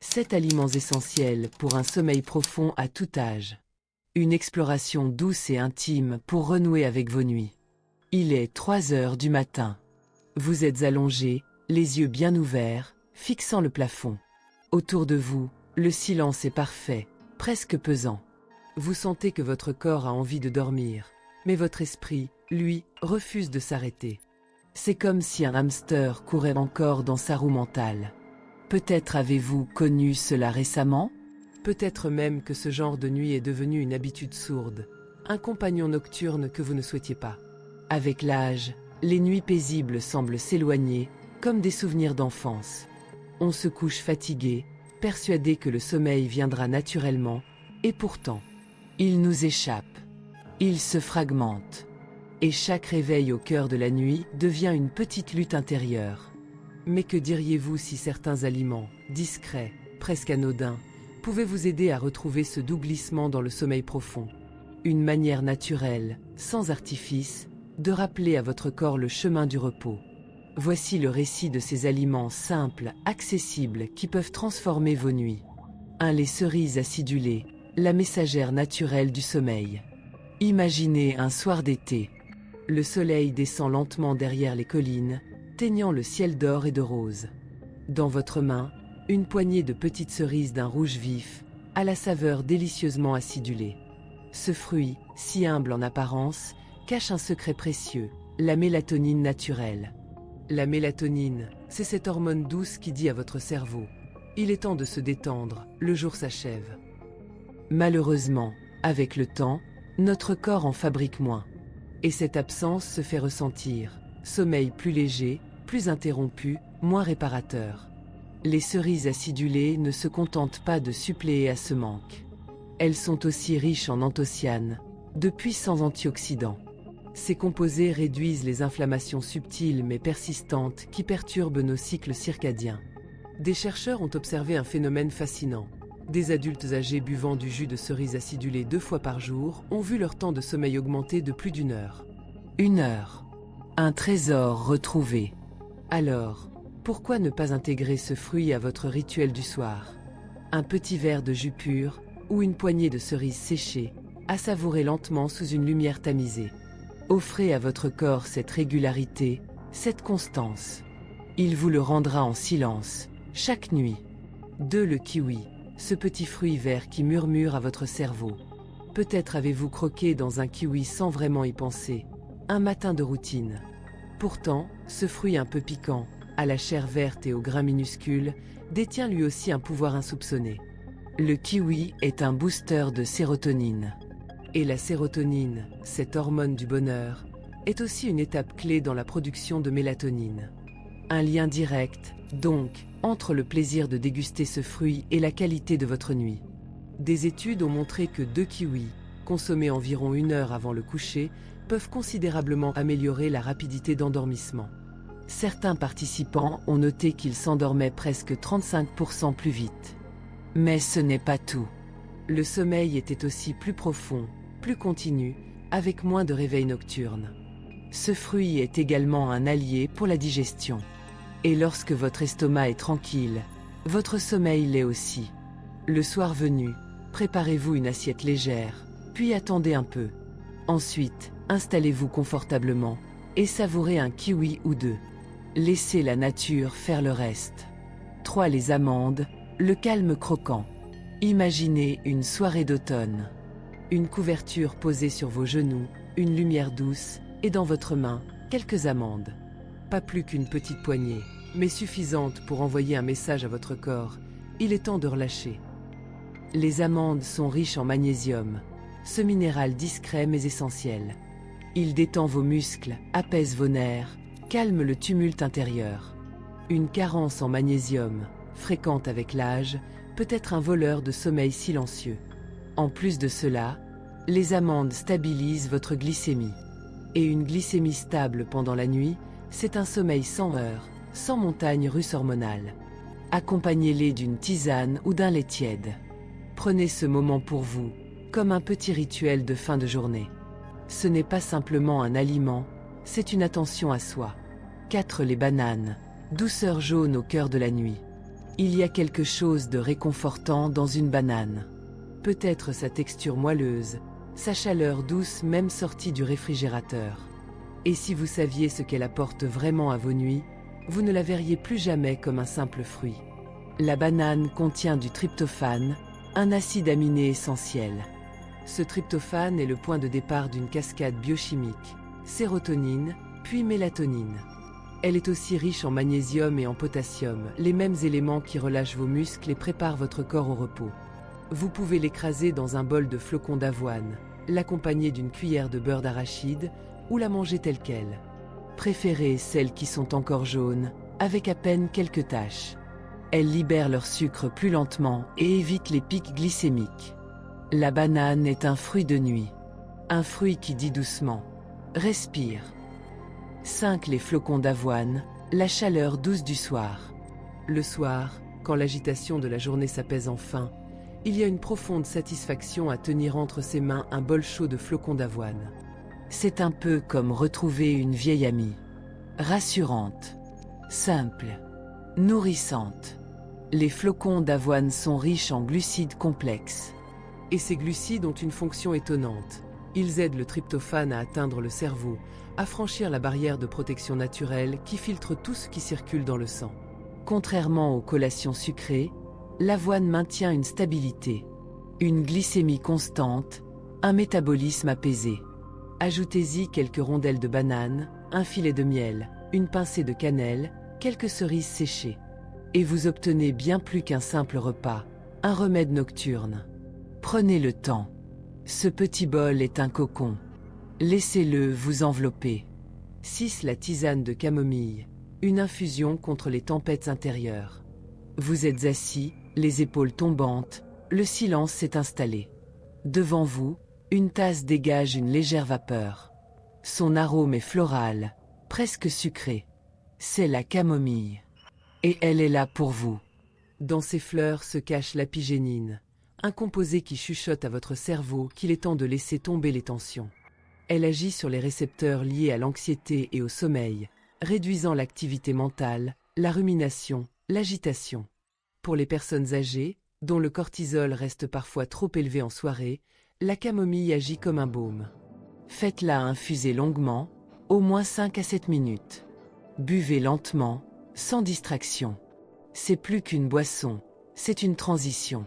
7 aliments essentiels pour un sommeil profond à tout âge. Une exploration douce et intime pour renouer avec vos nuits. Il est 3 heures du matin. Vous êtes allongé, les yeux bien ouverts, fixant le plafond. Autour de vous, le silence est parfait, presque pesant. Vous sentez que votre corps a envie de dormir, mais votre esprit, lui, refuse de s'arrêter. C'est comme si un hamster courait encore dans sa roue mentale. Peut-être avez-vous connu cela récemment? Peut-être même que ce genre de nuit est devenu une habitude sourde, un compagnon nocturne que vous ne souhaitiez pas. Avec l'âge, les nuits paisibles semblent s'éloigner, comme des souvenirs d'enfance. On se couche fatigué, persuadé que le sommeil viendra naturellement, et pourtant, il nous échappe. Il se fragmente. Et chaque réveil au cœur de la nuit devient une petite lutte intérieure. Mais que diriez-vous si certains aliments, discrets, presque anodins, pouvaient vous aider à retrouver ce doux glissement dans le sommeil profond? Une manière naturelle, sans artifice, de rappeler à votre corps le chemin du repos. Voici le récit de ces aliments simples, accessibles, qui peuvent transformer vos nuits. 1. Les cerises acidulées, la messagère naturelle du sommeil. Imaginez un soir d'été. Le soleil descend lentement derrière les collines, teignant le ciel d'or et de rose. Dans votre main, une poignée de petites cerises d'un rouge vif, à la saveur délicieusement acidulée. Ce fruit, si humble en apparence, cache un secret précieux, la mélatonine naturelle. La mélatonine, c'est cette hormone douce qui dit à votre cerveau « Il est temps de se détendre, le jour s'achève ». Malheureusement, avec le temps, notre corps en fabrique moins. Et cette absence se fait ressentir. Sommeil plus léger, plus interrompu, moins réparateur. Les cerises acidulées ne se contentent pas de suppléer à ce manque. Elles sont aussi riches en anthocyanes, de puissants antioxydants. Ces composés réduisent les inflammations subtiles mais persistantes qui perturbent nos cycles circadiens. Des chercheurs ont observé un phénomène fascinant. Des adultes âgés buvant du jus de cerise acidulé 2 fois par jour ont vu leur temps de sommeil augmenter de plus d'1 heure. 1 heure. Un trésor retrouvé. Alors, pourquoi ne pas intégrer ce fruit à votre rituel du soir? Un petit verre de jus pur ou une poignée de cerises séchées, à savourer lentement sous une lumière tamisée. Offrez à votre corps cette régularité, cette constance. Il vous le rendra en silence, chaque nuit. 2. Le kiwi, ce petit fruit vert qui murmure à votre cerveau. Peut-être avez-vous croqué dans un kiwi sans vraiment y penser. Un matin de routine. Pourtant, ce fruit un peu piquant, à la chair verte et aux grains minuscules, détient lui aussi un pouvoir insoupçonné. Le kiwi est un booster de sérotonine. Et la sérotonine, cette hormone du bonheur, est aussi une étape clé dans la production de mélatonine. Un lien direct, donc, entre le plaisir de déguster ce fruit et la qualité de votre nuit. Des études ont montré que 2 kiwis, consommés environ 1 heure avant le coucher, peuvent considérablement améliorer la rapidité d'endormissement. Certains participants ont noté qu'ils s'endormaient presque 35% plus vite. Mais ce n'est pas tout. Le sommeil était aussi plus profond, plus continu, avec moins de réveils nocturnes. Ce fruit est également un allié pour la digestion. Et lorsque votre estomac est tranquille, votre sommeil l'est aussi. Le soir venu, préparez-vous une assiette légère, puis attendez un peu. Ensuite, installez-vous confortablement et savourez un kiwi ou 2. Laissez la nature faire le reste. 3. Les amandes, le calme croquant. Imaginez une soirée d'automne. Une couverture posée sur vos genoux, une lumière douce, et dans votre main, quelques amandes. Pas plus qu'une petite poignée, mais suffisante pour envoyer un message à votre corps. Il est temps de relâcher. Les amandes sont riches en magnésium, ce minéral discret mais essentiel. Il détend vos muscles, apaise vos nerfs, calme le tumulte intérieur. Une carence en magnésium, fréquente avec l'âge, peut être un voleur de sommeil silencieux. En plus de cela, les amandes stabilisent votre glycémie. Et une glycémie stable pendant la nuit, c'est un sommeil sans heurts, sans montagne russe hormonale. Accompagnez-les d'une tisane ou d'un lait tiède. Prenez ce moment pour vous, comme un petit rituel de fin de journée. Ce n'est pas simplement un aliment, c'est une attention à soi. 4. Les bananes, douceur jaune au cœur de la nuit. Il y a quelque chose de réconfortant dans une banane. Peut-être sa texture moelleuse, sa chaleur douce même sortie du réfrigérateur. Et si vous saviez ce qu'elle apporte vraiment à vos nuits, vous ne la verriez plus jamais comme un simple fruit. La banane contient du tryptophane, un acide aminé essentiel. Ce tryptophane est le point de départ d'une cascade biochimique, sérotonine, puis mélatonine. Elle est aussi riche en magnésium et en potassium, les mêmes éléments qui relâchent vos muscles et préparent votre corps au repos. Vous pouvez l'écraser dans un bol de flocons d'avoine, l'accompagner d'une cuillère de beurre d'arachide ou la manger telle qu'elle. Préférez celles qui sont encore jaunes, avec à peine quelques taches. Elles libèrent leur sucre plus lentement et évitent les pics glycémiques. La banane est un fruit de nuit. Un fruit qui dit doucement « Respire ». 5. Les flocons d'avoine, la chaleur douce du soir. Le soir, quand l'agitation de la journée s'apaise enfin, il y a une profonde satisfaction à tenir entre ses mains un bol chaud de flocons d'avoine. C'est un peu comme retrouver une vieille amie. Rassurante, simple, nourrissante. Les flocons d'avoine sont riches en glucides complexes. Et ces glucides ont une fonction étonnante. Ils aident le tryptophane à atteindre le cerveau, à franchir la barrière de protection naturelle qui filtre tout ce qui circule dans le sang. Contrairement aux collations sucrées, l'avoine maintient une stabilité, une glycémie constante, un métabolisme apaisé. Ajoutez-y quelques rondelles de banane, un filet de miel, une pincée de cannelle, quelques cerises séchées. Et vous obtenez bien plus qu'un simple repas, un remède nocturne. Prenez le temps. Ce petit bol est un cocon. Laissez-le vous envelopper. 6. La tisane de camomille, une infusion contre les tempêtes intérieures. Vous êtes assis, les épaules tombantes, le silence s'est installé. Devant vous, une tasse dégage une légère vapeur. Son arôme est floral, presque sucré. C'est la camomille. Et elle est là pour vous. Dans ces fleurs se cache l'apigénine, un composé qui chuchote à votre cerveau qu'il est temps de laisser tomber les tensions. Elle agit sur les récepteurs liés à l'anxiété et au sommeil, réduisant l'activité mentale, la rumination, l'agitation. Pour les personnes âgées, dont le cortisol reste parfois trop élevé en soirée, la camomille agit comme un baume. Faites-la infuser longuement, au moins 5 à 7 minutes. Buvez lentement, sans distraction. C'est plus qu'une boisson, c'est une transition.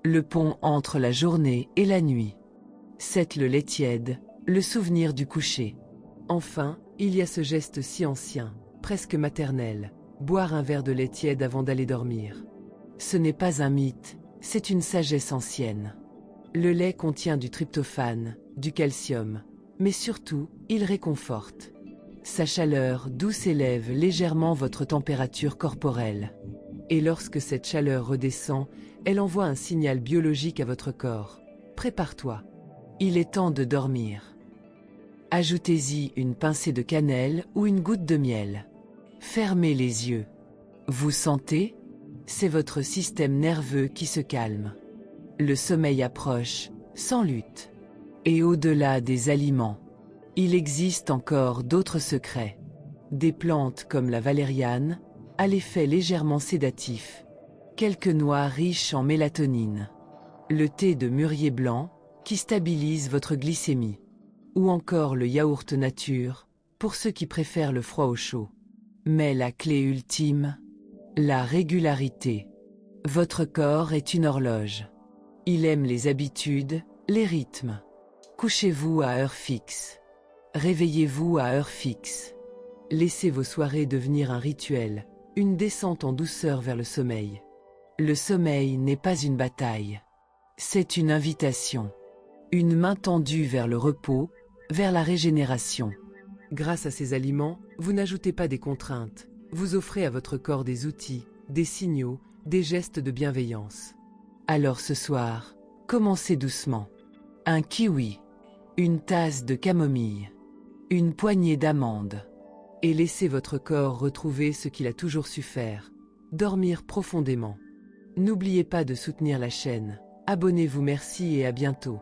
Le pont entre la journée et la nuit. 7. Le lait tiède, le souvenir du coucher. Enfin, il y a ce geste si ancien, presque maternel, boire un verre de lait tiède avant d'aller dormir. Ce n'est pas un mythe, c'est une sagesse ancienne. Le lait contient du tryptophane, du calcium, mais surtout, il réconforte. Sa chaleur douce élève légèrement votre température corporelle. Et lorsque cette chaleur redescend, elle envoie un signal biologique à votre corps. Prépare-toi. Il est temps de dormir. Ajoutez-y une pincée de cannelle ou une goutte de miel. Fermez les yeux. Vous sentez? C'est votre système nerveux qui se calme. Le sommeil approche, sans lutte. Et au-delà des aliments, il existe encore d'autres secrets. Des plantes comme la valériane, à l'effet légèrement sédatif. Quelques noix riches en mélatonine. Le thé de mûrier blanc, qui stabilise votre glycémie. Ou encore le yaourt nature, pour ceux qui préfèrent le froid au chaud. Mais la clé ultime, la régularité. Votre corps est une horloge. Il aime les habitudes, les rythmes. Couchez-vous à heure fixe. Réveillez-vous à heure fixe. Laissez vos soirées devenir un rituel, une descente en douceur vers le sommeil. Le sommeil n'est pas une bataille. C'est une invitation. Une main tendue vers le repos, vers la régénération. Grâce à ces aliments, vous n'ajoutez pas des contraintes. Vous offrez à votre corps des outils, des signaux, des gestes de bienveillance. Alors ce soir, commencez doucement. Un kiwi, une tasse de camomille, une poignée d'amandes. Et laissez votre corps retrouver ce qu'il a toujours su faire, dormir profondément. N'oubliez pas de soutenir la chaîne. Abonnez-vous, merci et à bientôt.